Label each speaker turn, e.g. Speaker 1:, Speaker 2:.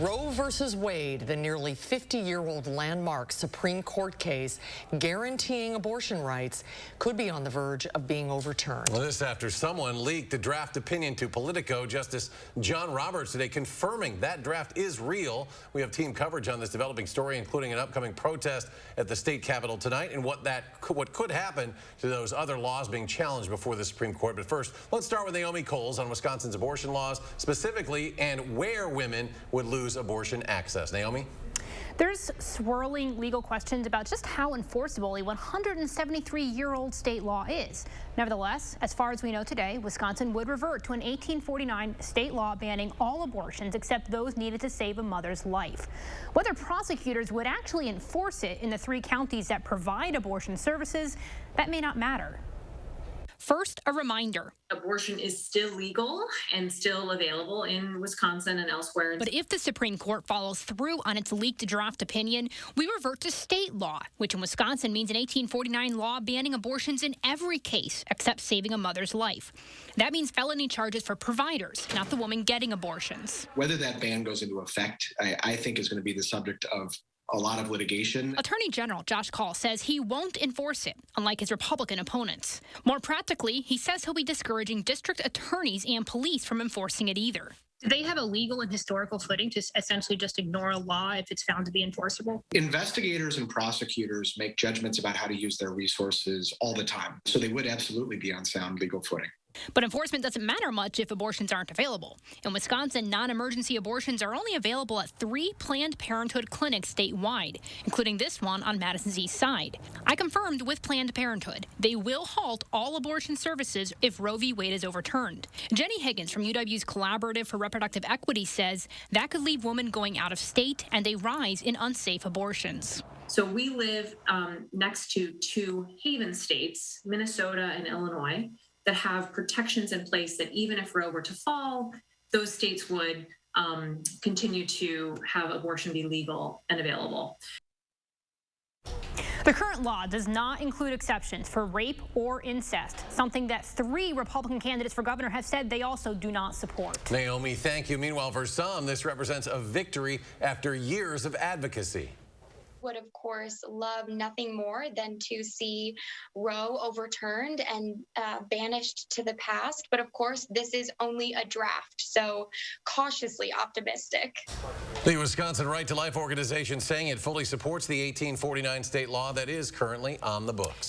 Speaker 1: Roe versus Wade, the nearly 50-year-old landmark Supreme Court case guaranteeing abortion rights, could be on the verge of being overturned.
Speaker 2: Well, this after someone leaked the draft opinion to Politico. Justice John Roberts today confirming that draft is real. We have team coverage on this developing story, including an upcoming protest at the state capitol tonight and what could happen to those other laws being challenged before the Supreme Court. But first, let's start with Naomi Coles on Wisconsin's abortion laws specifically and where women would lose abortion access. Naomi?
Speaker 3: There's swirling legal questions about just how enforceable a 173-year-old state law is. Nevertheless, as far as we know today, Wisconsin would revert to an 1849 state law banning all abortions except those needed to save a mother's life. Whether prosecutors would actually enforce it in the 3 counties that provide abortion services, that may not matter. First, a reminder.
Speaker 4: Abortion is still legal and still available in Wisconsin and elsewhere.
Speaker 3: But if the Supreme Court follows through on its leaked draft opinion, we revert to state law, which in Wisconsin means an 1849 law banning abortions in every case except saving a mother's life. That means felony charges for providers, not the woman getting abortions.
Speaker 5: Whether that ban goes into effect, I think is going to be the subject of a lot of litigation.
Speaker 3: Attorney General Josh Kaul says he won't enforce it, unlike his Republican opponents. More practically, he says he'll be discouraging district attorneys and police from enforcing it either. Do they have a legal and historical footing to essentially just ignore a law if it's found to be enforceable?
Speaker 5: Investigators and prosecutors make judgments about how to use their resources all the time, so they would absolutely be on sound legal footing.
Speaker 3: But enforcement doesn't matter much if abortions aren't available. In Wisconsin, non-emergency abortions are only available at 3 Planned Parenthood clinics statewide, including this one on Madison's east side. I confirmed with Planned Parenthood they will halt all abortion services if roe-v-wade is overturned. Jenny Higgins from UW's Collaborative for Reproductive Equity says that could leave women going out of state and a rise in unsafe abortions.
Speaker 4: So we live next to 2 haven states, Minnesota and Illinois, that have protections in place that even if Roe were to fall, those states would continue to have abortion be legal and available.
Speaker 3: The current law does not include exceptions for rape or incest, something that 3 Republican candidates for governor have said they also do not support.
Speaker 2: Naomi, thank you. Meanwhile, for some, this represents a victory after years of advocacy.
Speaker 6: Would of course love nothing more than to see Roe overturned and banished to the past. But of course, this is only a draft, so cautiously optimistic.
Speaker 2: The Wisconsin Right to Life organization saying it fully supports the 1849 state law that is currently on the books.